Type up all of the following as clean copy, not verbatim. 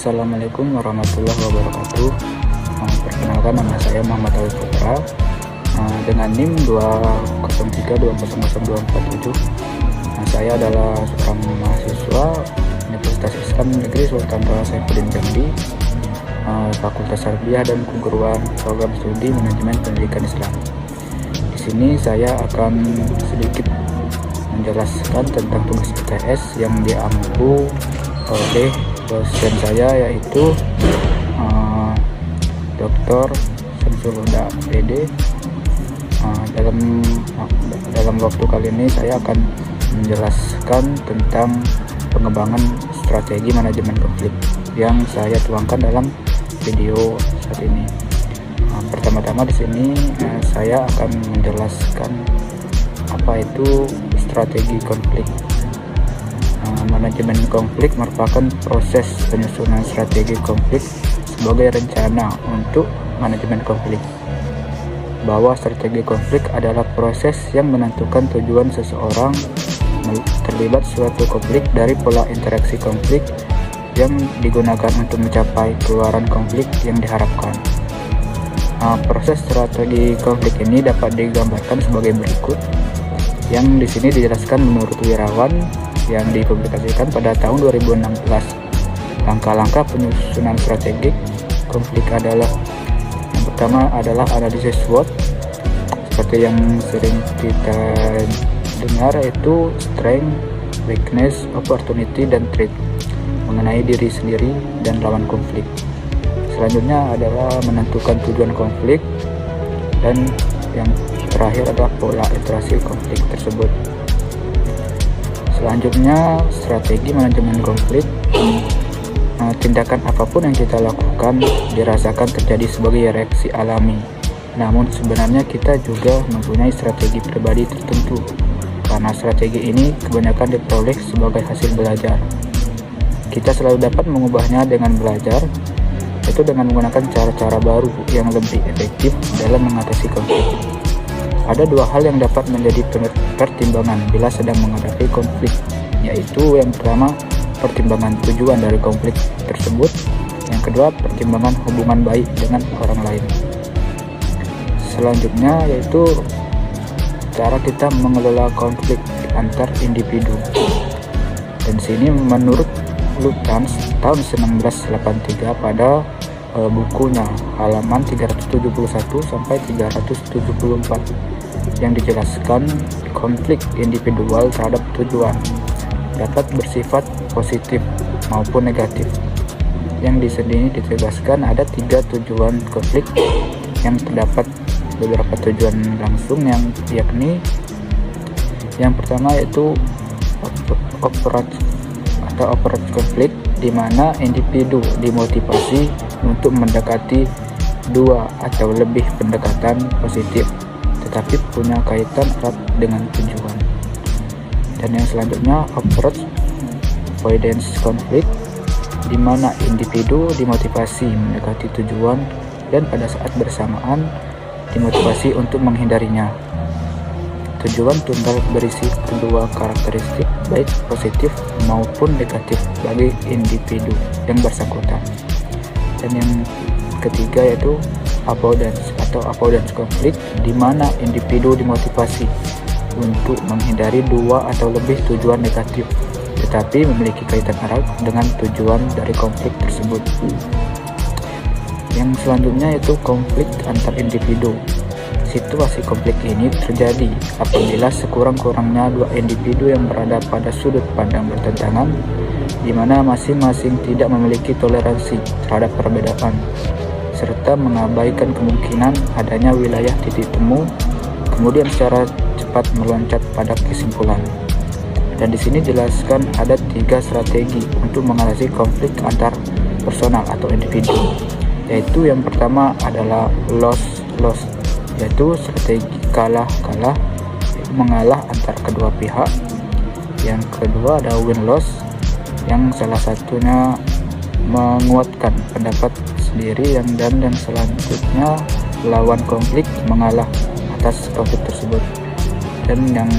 Assalamualaikum warahmatullahi wabarakatuh. Perkenalkan, nama saya Muhammad Alif Putra dengan NIM 203200247. Saya adalah seorang mahasiswa Universitas Islam Negeri Sultan Toha Saifuddin Jambi, Fakultas Tarbiyah dan Keguruan, Program Studi Manajemen Pendidikan Islam. Di sini saya akan sedikit menjelaskan tentang tugas ITS yang diampu oleh dosen saya, yaitu Dr. Syamsul Huda PD. Dalam waktu kali ini saya akan menjelaskan tentang pengembangan strategi manajemen konflik yang saya tuangkan dalam video saat ini. Pertama-tama di sini saya akan menjelaskan apa itu strategi konflik. Manajemen konflik merupakan proses penyusunan strategi konflik sebagai rencana untuk manajemen konflik. Bahwa strategi konflik adalah proses yang menentukan tujuan seseorang terlibat suatu konflik dari pola interaksi konflik yang digunakan untuk mencapai keluaran konflik yang diharapkan. Proses strategi konflik ini dapat digambarkan sebagai berikut, yang di sini dijelaskan menurut Wirawan yang dipublikasikan pada tahun 2016. Langkah-langkah penyusunan strategik konflik adalah: yang pertama adalah analisis SWOT, seperti yang sering kita dengar, yaitu strength, weakness, opportunity, dan threat, mengenai diri sendiri dan lawan konflik. Selanjutnya adalah menentukan tujuan konflik, dan yang terakhir adalah pola interaksi konflik tersebut. Selanjutnya, strategi manajemen konflik. Tindakan apapun yang kita lakukan dirasakan terjadi sebagai reaksi alami. Namun sebenarnya kita juga mempunyai strategi pribadi tertentu, karena strategi ini kebanyakan diperoleh sebagai hasil belajar. Kita selalu dapat mengubahnya dengan belajar, yaitu dengan menggunakan cara-cara baru yang lebih efektif dalam mengatasi konflik. Ada dua hal yang dapat menjadi pertimbangan bila sedang menghadapi konflik, yaitu yang pertama, pertimbangan tujuan dari konflik tersebut. Yang kedua, pertimbangan hubungan baik dengan orang lain. Selanjutnya yaitu cara kita mengelola konflik antar individu. Dan sini menurut Lutyens tahun 1983 pada bukunya halaman 371 sampai 374 yang dijelaskan, konflik individual terhadap tujuan dapat bersifat positif maupun negatif. Yang di sini ditegaskan ada 3 tujuan konflik, yang terdapat beberapa tujuan langsung, yang yakni yang pertama yaitu approach konflik, di mana individu dimotivasi untuk mendekati 2 atau lebih pendekatan positif tetapi punya kaitan erat dengan tujuan. Dan yang selanjutnya, approach avoidance konflik, di mana individu dimotivasi mendekati tujuan dan pada saat bersamaan dimotivasi untuk menghindarinya. Tujuan tunggal berisi kedua karakteristik, baik positif maupun negatif bagi individu yang bersangkutan. Dan yang ketiga yaitu avoidance konflik, di mana individu dimotivasi untuk menghindari 2 atau lebih tujuan negatif tetapi memiliki kaitan erat dengan tujuan dari konflik tersebut. Yang selanjutnya yaitu konflik antar individu. Situasi konflik ini terjadi apabila sekurang-kurangnya 2 individu yang berada pada sudut pandang bertentangan, di mana masing-masing tidak memiliki toleransi terhadap perbedaan, serta mengabaikan kemungkinan adanya wilayah titik temu, kemudian secara cepat meloncat pada kesimpulan. Dan di sini jelaskan ada 3 strategi untuk mengatasi konflik antar personal atau individu, yaitu yang pertama adalah loss, yaitu strategi kalah-kalah, mengalah antar kedua pihak. Yang kedua ada win-loss, yang salah satunya menguatkan pendapat sendiri, dan selanjutnya lawan konflik mengalah atas konflik tersebut. Dan yang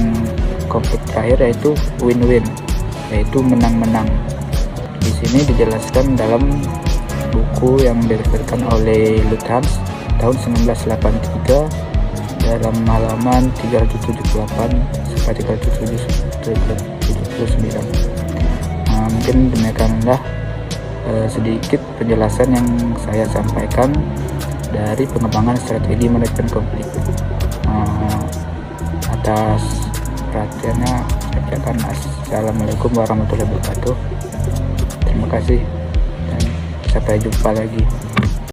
konflik terakhir yaitu win-win, yaitu menang-menang. Di sini dijelaskan dalam buku yang diterbitkan oleh Luthans tahun 1983 dalam halaman 378 sampai 379. Mungkin demikianlah sedikit penjelasan yang saya sampaikan dari pengembangan strategi manajemen konflik. Atas perhatiannya saya ucapkan assalamualaikum warahmatullahi wabarakatuh. Terima kasih dan sampai jumpa lagi.